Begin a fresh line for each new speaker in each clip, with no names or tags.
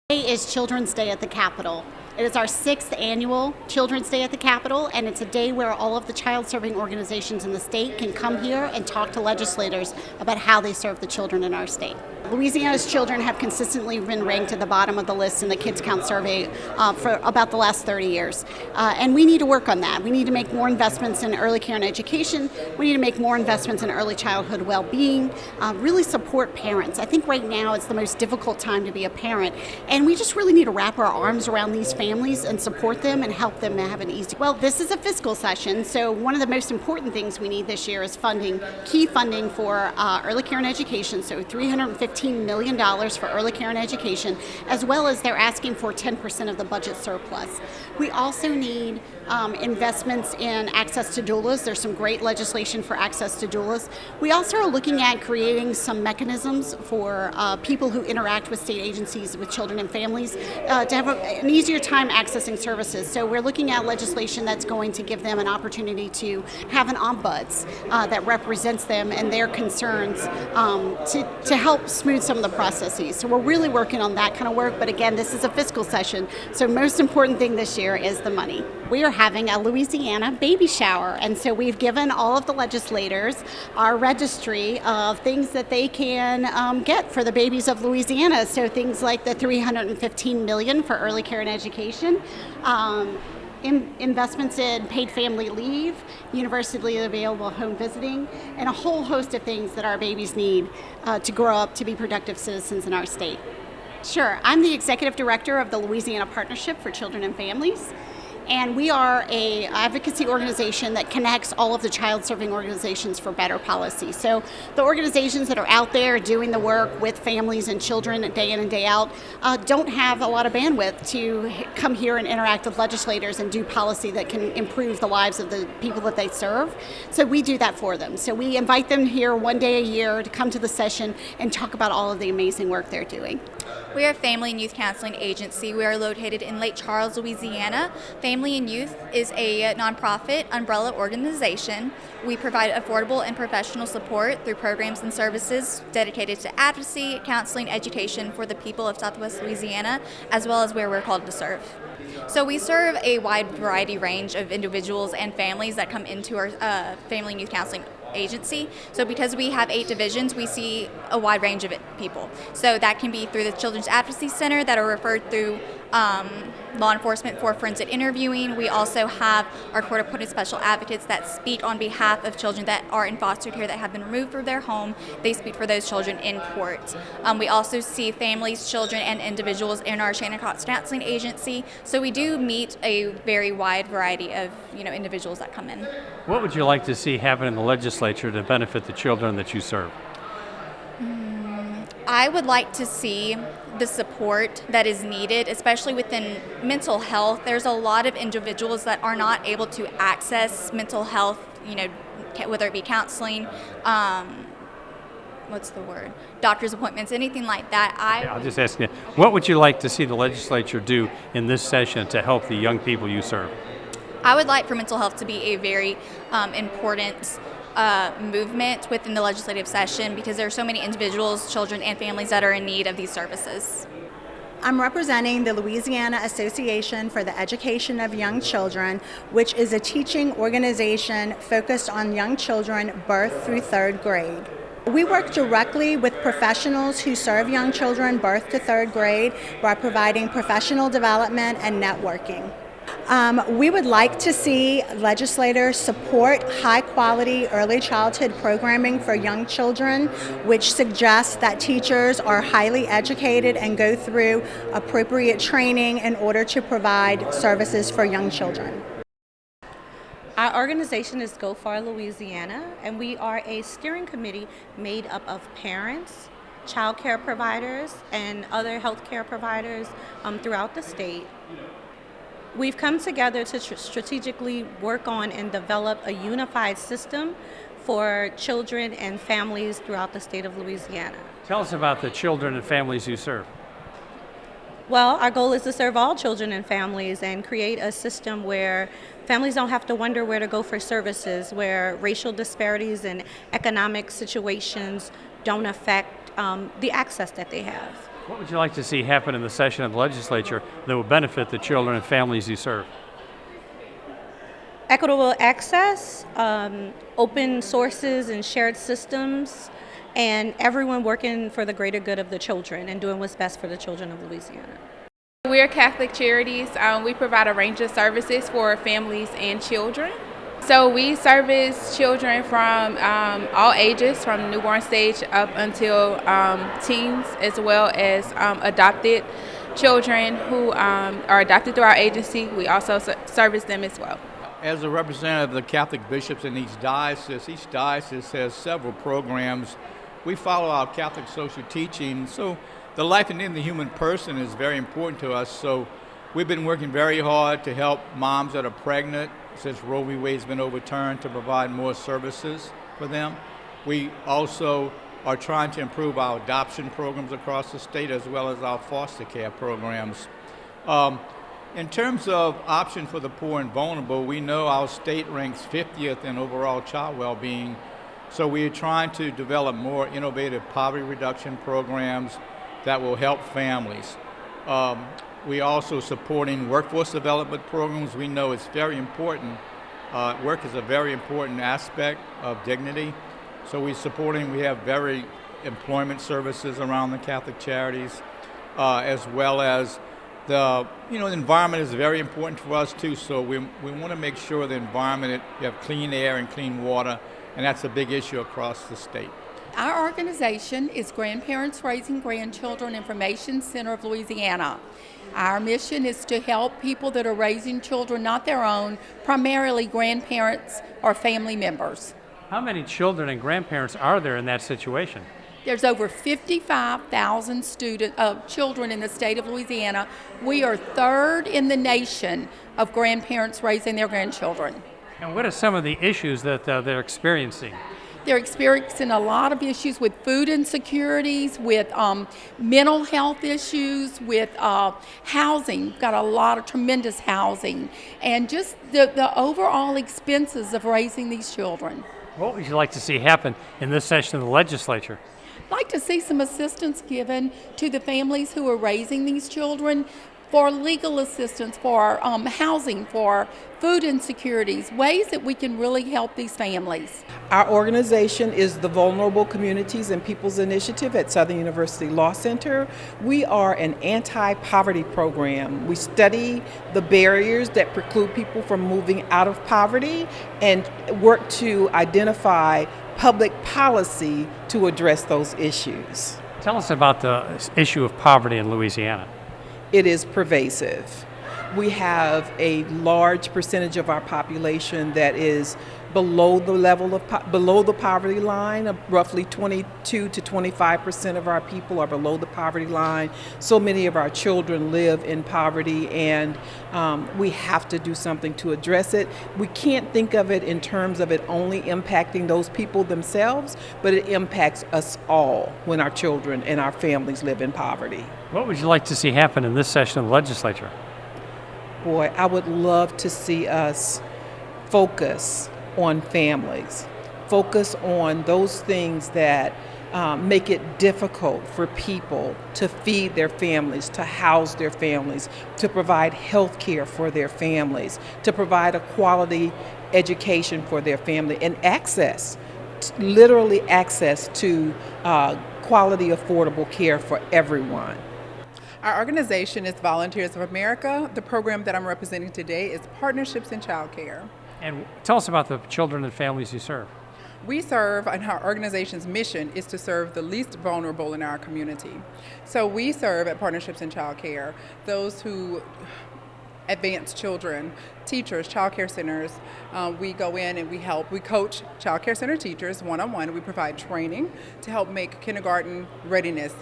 Today is Children's Day at the Capitol. It is our 6th annual Children's Day at the Capitol, and it's a day where all of the child-serving organizations in the state can come here and talk to legislators about how they serve the children in our state. Louisiana's children have consistently been ranked at the bottom of the list in the Kids Count survey for about the last 30 years. And we need to work on that. We need to make more investments in early care and education. We need to make more investments in early childhood well-being, really support parents. I think right now it's the most difficult time to be a parent, and we just really need to wrap our arms around these families and support them and help them have an easy. Well, this is a fiscal session, so one of the most important things we need this year is funding, key funding for early care and education, so $315 million for early care and education, as well as they're asking for 10% of the budget surplus. We also need investments in access to doulas. There's some great legislation for access to doulas. We also are looking at creating some mechanisms for people who interact with state agencies with children and families to have an easier time accessing services. So we're looking at legislation that's going to give them an opportunity to have an ombuds that represents them and their concerns to help smooth some of the processes. So we're really working on that kind of work, but again, this is a fiscal session, so most important thing this year is the money. We are having a Louisiana baby shower, and so we've given all of the legislators our registry of things that they can get for the babies of Louisiana. So things like the $315 million for early care and education, investments in paid family leave, universally available home visiting, and a whole host of things that our babies need to grow up to be productive citizens in our state. Sure, I'm the executive director of the Louisiana Partnership for Children and Families. And we are an advocacy organization that connects all of the child-serving organizations for better policy. So the organizations that are out there doing the work with families and children day in and day out don't have a lot of bandwidth to come here and interact with legislators and do policy that can improve the lives of the people that they serve. So we do that for them. So we invite them here one day a year to come to the session and talk about all of the amazing work they're doing.
We are a family and youth counseling agency. We are located in Lake Charles, Louisiana. Family and Youth is a nonprofit umbrella organization. We provide affordable and professional support through programs and services dedicated to advocacy, counseling, education for the people of Southwest Louisiana, as well as where we're called to serve. So we serve a wide variety range of individuals and families that come into our family and youth counseling agency. So because we have 8 divisions, we see a wide range of people. So that can be through the Children's Advocacy Center that are referred through law enforcement for forensic interviewing. We also have our court-appointed special advocates that speak on behalf of children that are in foster care that have been removed from their home. They speak for those children in court. We also see families, children, and individuals in our Shannon Cox Counseling Agency. So we do meet a very wide variety of individuals that come in.
What would you like to see happen in the legislature to benefit the children that you serve?
I would like to see the support that is needed, especially within mental health. There's a lot of individuals that are not able to access mental health, whether it be counseling, doctor's appointments, anything like that.
I'll just ask you, what would you like to see the legislature do in this session to help the young people you serve?
I would like for mental health to be a very important movement within the legislative session because there are so many individuals, children, and families that are in need of these services.
I'm representing the Louisiana Association for the Education of Young Children, which is a teaching organization focused on young children birth through 3rd grade. We work directly with professionals who serve young children birth to 3rd grade by providing professional development and networking. We would like to see legislators support high-quality early childhood programming for young children, which suggests that teachers are highly educated and go through appropriate training in order to provide services for young children.
Our organization is Go Far Louisiana, and we are a steering committee made up of parents, child care providers, and other health care providers throughout the state. We've come together to strategically work on and develop a unified system for children and families throughout the state of Louisiana.
Tell us about the children and families you serve.
Well, our goal is to serve all children and families and create a system where families don't have to wonder where to go for services, where racial disparities and economic situations don't affect the access that they have.
What would you like to see happen in the session of the legislature that will benefit the children and families you serve?
Equitable access, open sources and shared systems, and everyone working for the greater good of the children and doing what's best for the children of Louisiana.
We're Catholic Charities. We provide a range of services for families and children. So we service children from all ages, from newborn stage up until teens, as well as adopted children who are adopted through our agency. We also service them as well.
As a representative of the Catholic bishops in each diocese has several programs. We follow our Catholic social teaching, so the life and the human person is very important to us. So we've been working very hard to help moms that are pregnant since Roe v. Wade's been overturned, to provide more services for them. We also are trying to improve our adoption programs across the state, as well as our foster care programs. In terms of options for the poor and vulnerable, we know our state ranks 50th in overall child well-being, so we are trying to develop more innovative poverty reduction programs that will help families. We also supporting workforce development programs. We know it's very important. Work is a very important aspect of dignity. So we have very employment services around the Catholic Charities, as well as the environment is very important for us too. So we want to make sure the environment, you have clean air and clean water, and that's a big issue across the state.
Our organization is Grandparents Raising Grandchildren Information Center of Louisiana. Our mission is to help people that are raising children not their own, primarily grandparents or family members.
How many children and grandparents are there in that situation?
There's over 55,000 children in the state of Louisiana. We are third in the nation of grandparents raising their grandchildren.
And what are some of the issues that they're experiencing?
They're experiencing a lot of issues with food insecurities, with mental health issues, with housing. Got a lot of tremendous housing, and just the overall expenses of raising these children.
What would you like to see happen in this session of the legislature?
I'd like to see some assistance given to the families who are raising these children, for legal assistance, for housing, for food insecurities, ways that we can really help these families.
Our organization is the Vulnerable Communities and People's Initiative at Southern University Law Center. We are an anti-poverty program. We study the barriers that preclude people from moving out of poverty and work to identify public policy to address those issues.
Tell us about the issue of poverty in Louisiana.
It is pervasive. We have a large percentage of our population that is below the level of below the poverty line. Roughly 22 to 25% of our people are below the poverty line. So many of our children live in poverty, and we have to do something to address it. We can't think of it in terms of it only impacting those people themselves, but it impacts us all when our children and our families live in poverty.
What would you like to see happen in this session of the legislature?
Boy, I would love to see us focus on families, focus on those things that make it difficult for people to feed their families, to house their families, to provide health care for their families, to provide a quality education for their family, and access, literally access to quality, affordable care for everyone.
Our organization is Volunteers of America. The program that I'm representing today is Partnerships in Child Care.
And tell us about the children and families you serve.
We serve, and our organization's mission is to serve the least vulnerable in our community. So we serve at Partnerships in Child Care those who advance children, teachers, child care centers. We go in and we coach child care center teachers one-on-one. We provide training to help make kindergarten readiness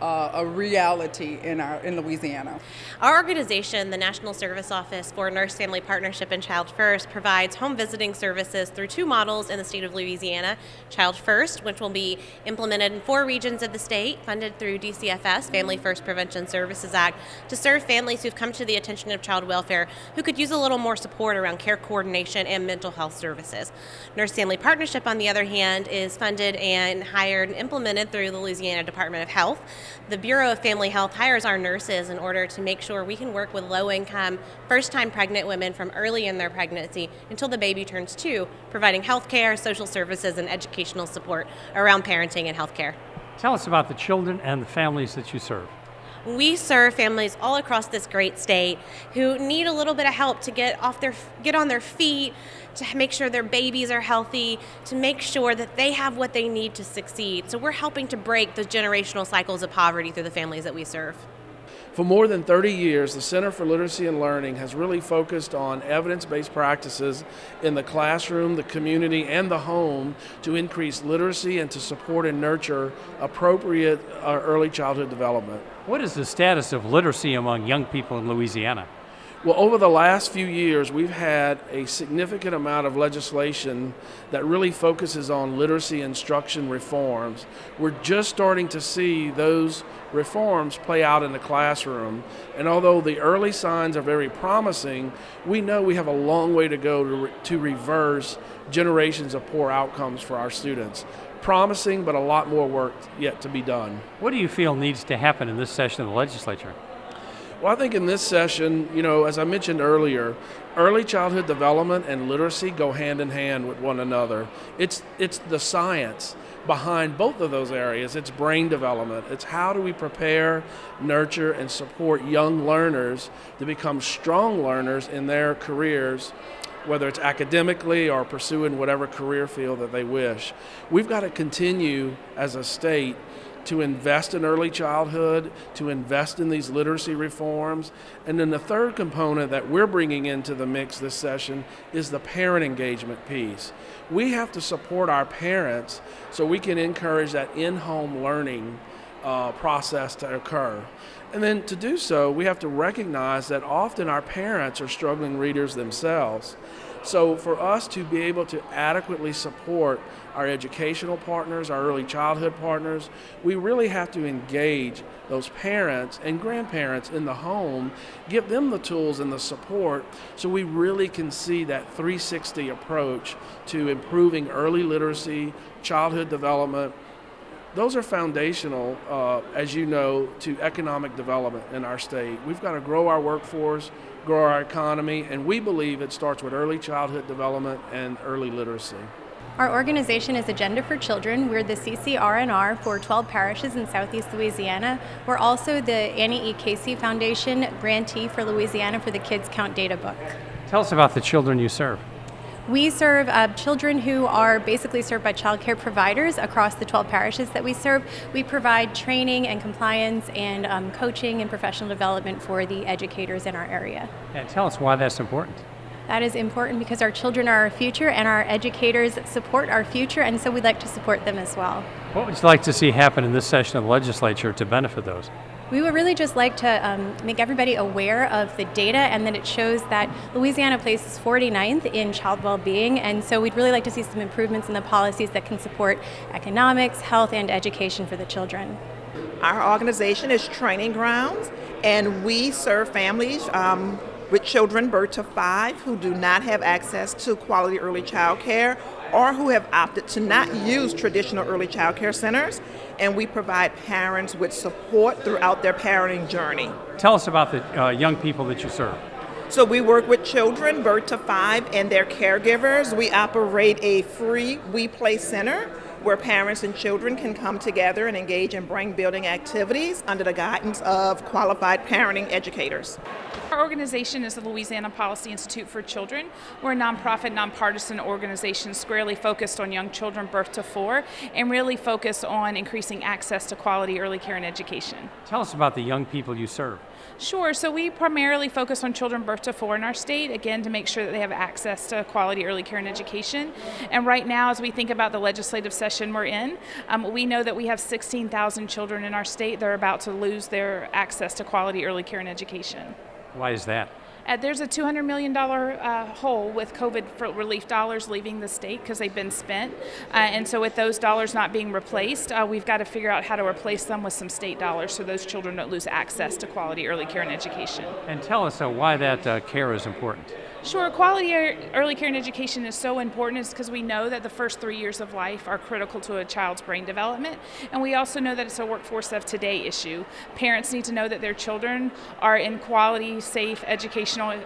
a reality in Louisiana.
Our organization, the National Service Office for Nurse Family Partnership and Child First, provides home visiting services through two models in the state of Louisiana. Child First, which will be implemented in 4 regions of the state, funded through DCFS, Family First Prevention Services Act, to serve families who've come to the attention of child welfare who could use a little more more support around care coordination and mental health services. Nurse Family Partnership, on the other hand, is funded and hired and implemented through the Louisiana Department of Health. The Bureau of Family Health hires our nurses in order to make sure we can work with low-income, first-time pregnant women from early in their pregnancy until the baby turns 2, providing health care, social services, and educational support around parenting and health care.
Tell us about the children and the families that you serve.
We serve families all across this great state who need a little bit of help to get on their feet, to make sure their babies are healthy, to make sure that they have what they need to succeed. So we're helping to break the generational cycles of poverty through the families that we serve.
For more than 30 years, the Center for Literacy and Learning has really focused on evidence-based practices in the classroom, the community, and the home to increase literacy and to support and nurture appropriate early childhood development.
What is the status of literacy among young people in Louisiana?
Well, over the last few years, we've had a significant amount of legislation that really focuses on literacy instruction reforms. We're just starting to see those reforms play out in the classroom. And although the early signs are very promising, we know we have a long way to go to reverse generations of poor outcomes for our students. Promising, but a lot more work yet to be done.
What do you feel needs to happen in this session of the legislature?
Well, I think in this session, as I mentioned earlier, early childhood development and literacy go hand in hand with one another. It's the science behind both of those areas. It's brain development. It's how do we prepare, nurture, and support young learners to become strong learners in their careers, whether it's academically or pursuing whatever career field that they wish. We've got to continue as a state to invest in early childhood, to invest in these literacy reforms. And then the third component that we're bringing into the mix this session is the parent engagement piece. We have to support our parents so we can encourage that in-home learning process to occur. And then to do so, we have to recognize that often our parents are struggling readers themselves. So for us to be able to adequately support our educational partners, our early childhood partners, we really have to engage those parents and grandparents in the home, give them the tools and the support so we really can see that 360 approach to improving early literacy, childhood development. Those are foundational, as you know, to economic development in our state. We've got to grow our workforce, grow our economy, and we believe it starts with early childhood development and early literacy.
Our organization is Agenda for Children. We're the CCRNR for 12 parishes in Southeast Louisiana. We're also the Annie E. Casey Foundation grantee for Louisiana for the Kids Count Data Book.
Tell us about the children you serve.
We serve children who are basically served by child care providers across the 12 parishes that we serve. We provide training and compliance and coaching and professional development for the educators in our area.
And tell us why that's important.
That is important because our children are our future and our educators support our future, and so we'd like to support them as well.
What would you like to see happen in this session of the legislature to benefit those?
We would really just like to make everybody aware of the data and that it shows that Louisiana places 49th in child well-being, and so we'd really like to see some improvements in the policies that can support economics, health, and education for the children.
Our organization is Training Grounds, and we serve families with children birth to 5 who do not have access to quality early child care or who have opted to not use traditional early child care centers, and we provide parents with support throughout their parenting journey.
Tell us about the young people that you serve.
So we work with children birth to 5 and their caregivers. We operate a free We Play Center where parents and children can come together and engage in brain building activities under the guidance of qualified parenting educators.
Our organization is the Louisiana Policy Institute for Children. We're a nonprofit, nonpartisan organization squarely focused on young children birth to 4 and really focused on increasing access to quality early care and education.
Tell us about the young people you serve.
Sure. So we primarily focus on children birth to 4 in our state, again, to make sure that they have access to quality early care and education. And right now, as we think about the legislative session we're in, we know that we have 16,000 children in our state that are about to lose their access to quality early care and education.
Why is that?
There's a $200 million hole with COVID relief dollars leaving the state because they've been spent. And so with those dollars not being replaced, we've got to figure out how to replace them with some state dollars so those children don't lose access to quality early care and education.
And tell us why that care is important.
Sure, quality early care and education is so important is because we know that the first 3 years of life are critical to a child's brain development, and we also know that it's a workforce of today issue. Parents need to know that their children are in quality, safe, educational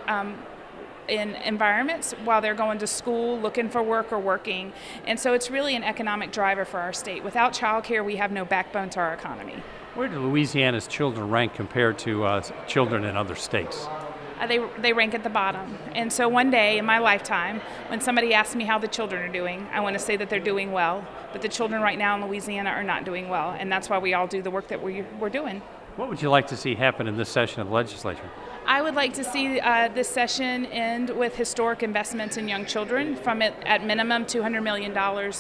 in environments while they're going to school, looking for work, or working. And so it's really an economic driver for our state. Without childcare, we have no backbone to our economy.
Where do Louisiana's children rank compared to children in other states?
They rank at the bottom. And so one day in my lifetime, when somebody asks me how the children are doing, I want to say that they're doing well. But the children right now in Louisiana are not doing well. And that's why we all do the work that we're doing.
What would you like to see happen in this session of the legislature?
I would like to see this session end with historic investments in young children, from at minimum $200 million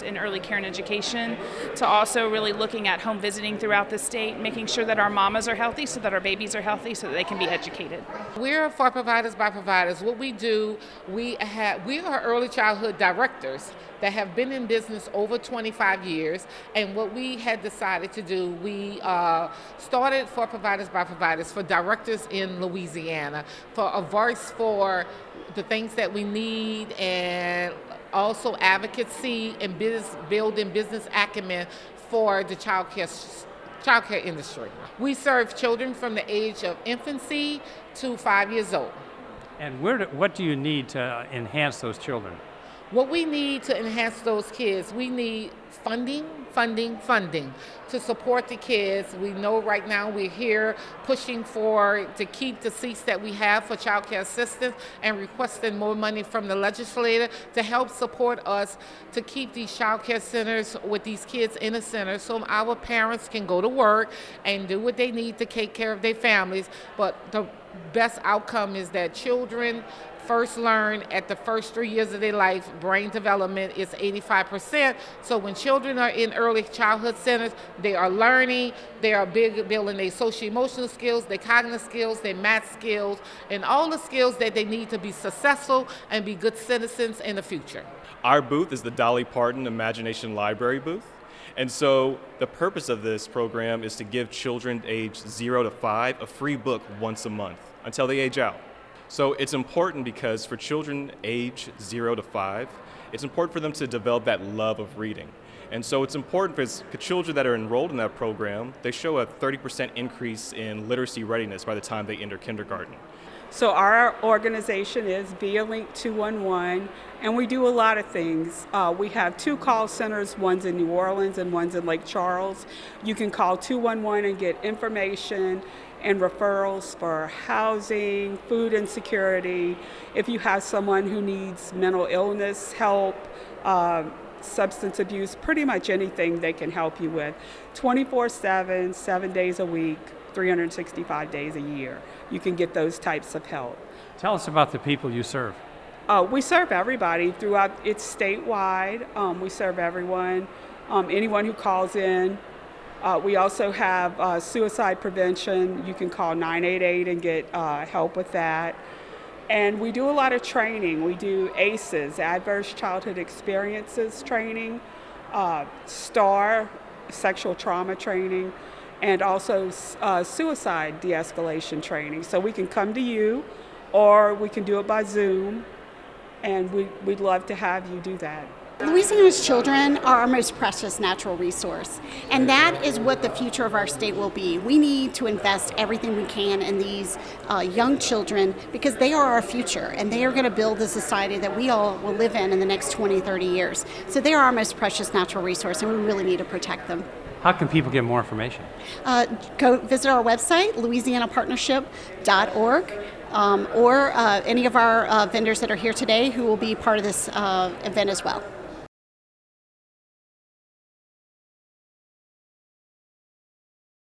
in early care and education, to also really looking at home visiting throughout the state, making sure that our mamas are healthy so that our babies are healthy so that they can be educated.
We're for providers by providers. What we do, we are early childhood directors that have been in business over 25 years, and what we had decided to do, we started for providers by providers for directors in Louisiana, for a voice for the things that we need, and also advocacy and building business acumen for the childcare industry. We serve children from the age of infancy to 5 years old.
And what do you need to enhance those children?
What we need to enhance those kids, we need funding to support the kids. We know right now we're here pushing to keep the seats that we have for child care assistance and requesting more money from the legislature to help support us to keep these child care centers with these kids in the center so our parents can go to work and do what they need to take care of their families. But the best outcome is that children first learn at the first 3 years of their life. Brain development is 85%. So when children are in early childhood centers, they are learning, they are building their social emotional skills, their cognitive skills, their math skills, and all the skills that they need to be successful and be good citizens in the future.
Our booth is the Dolly Parton Imagination Library booth. And so the purpose of this program is to give children aged 0 to 5 a free book once a month until they age out. So it's important because for children age 0 to 5, it's important for them to develop that love of reading. And so it's important for children that are enrolled in that program, they show a 30% increase in literacy readiness by the time they enter kindergarten.
So our organization is Via Link 211, and we do a lot of things. We have 2 call centers, one's in New Orleans and one's in Lake Charles. You can call 211 and get information and referrals for housing, food insecurity. If you have someone who needs mental illness help, substance abuse, pretty much anything they can help you with. 24/7, 7 days a week, 365 days a year. You can get those types of help.
Tell us about the people you serve.
We serve everybody throughout, it's statewide. We serve everyone, anyone who calls in. We also have suicide prevention. You can call 988 and get help with that. And we do a lot of training. We do ACEs, Adverse Childhood Experiences training, STAR, sexual trauma training, and also suicide de-escalation training. So we can come to you, or we can do it by Zoom, and we'd love to have you do that.
Louisiana's children are our most precious natural resource, and that is what the future of our state will be. We need to invest everything we can in these young children because they are our future, and they are going to build the society that we all will live in the next 20, 30 years. So they are our most precious natural resource, and we really need to protect them.
How can people get more information?
Go visit our website, louisianapartnership.org, or any of our vendors that are here today who will be part of this event as well.